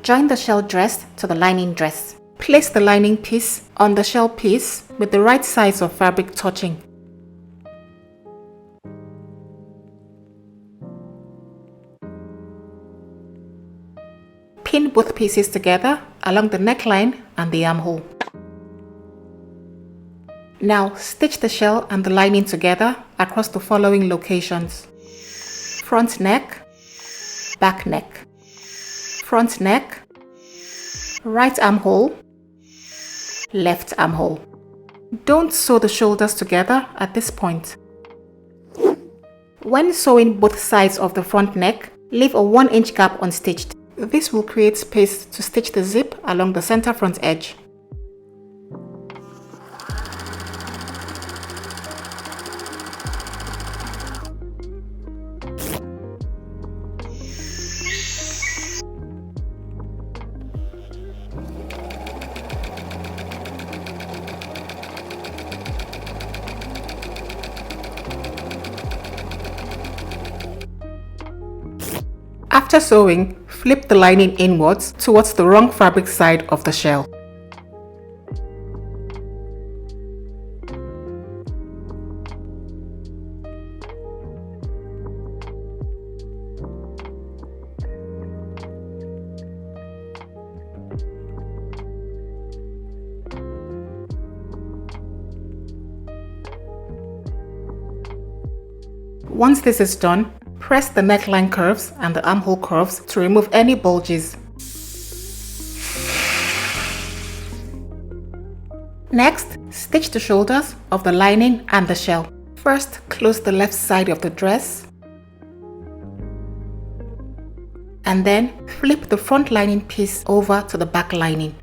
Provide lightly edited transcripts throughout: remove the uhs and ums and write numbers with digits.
Join the shell dress to the lining dress. Place the lining piece on the shell piece with the right sides of fabric touching. Pin both pieces together along the neckline and the armhole. Now stitch the shell and the lining together across the following locations: front neck, back neck, front neck, right armhole, left armhole. Don't sew the shoulders together at this point. When sewing both sides of the front neck, leave a 1-inch gap unstitched. This will create space to stitch the zip along the center front edge. After sewing, flip the lining inwards towards the wrong fabric side of the shell. Once this is done, press the neckline curves and the armhole curves to remove any bulges. Next, stitch the shoulders of the lining and the shell. First, close the left side of the dress, and then flip the front lining piece over to the back lining.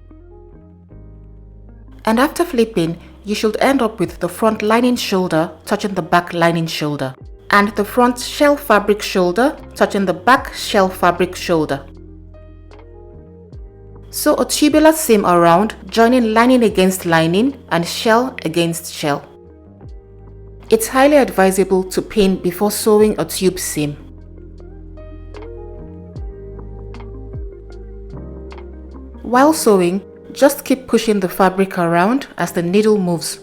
And after flipping, you should end up with the front lining shoulder touching the back lining shoulder, and the front shell fabric shoulder touching the back shell fabric shoulder. Sew a tubular seam around, joining lining against lining and shell against shell. It's highly advisable to pin before sewing a tube seam. While sewing, just keep pushing the fabric around as the needle moves.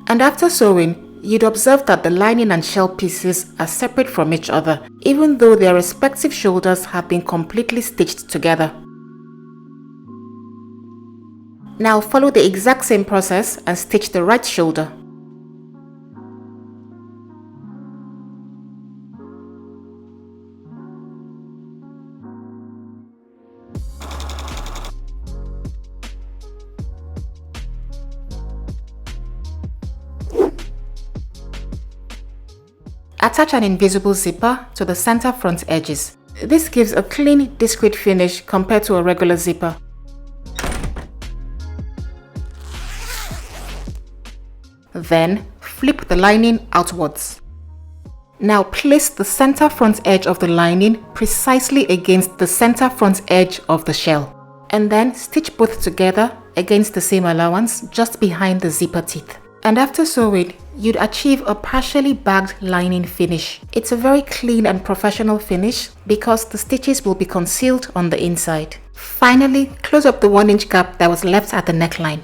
And after sewing, you'd observe that the lining and shell pieces are separate from each other, even though their respective shoulders have been completely stitched together. Now follow the exact same process and stitch the right shoulder. Attach an invisible zipper to the center front edges. This gives a clean, discreet finish compared to a regular zipper. Then, flip the lining outwards. Now place the center front edge of the lining precisely against the center front edge of the shell, and then stitch both together against the same allowance just behind the zipper teeth. And after sewing, you'd achieve a partially bagged lining finish. It's a very clean and professional finish because the stitches will be concealed on the inside. Finally, close up the 1-inch gap that was left at the neckline.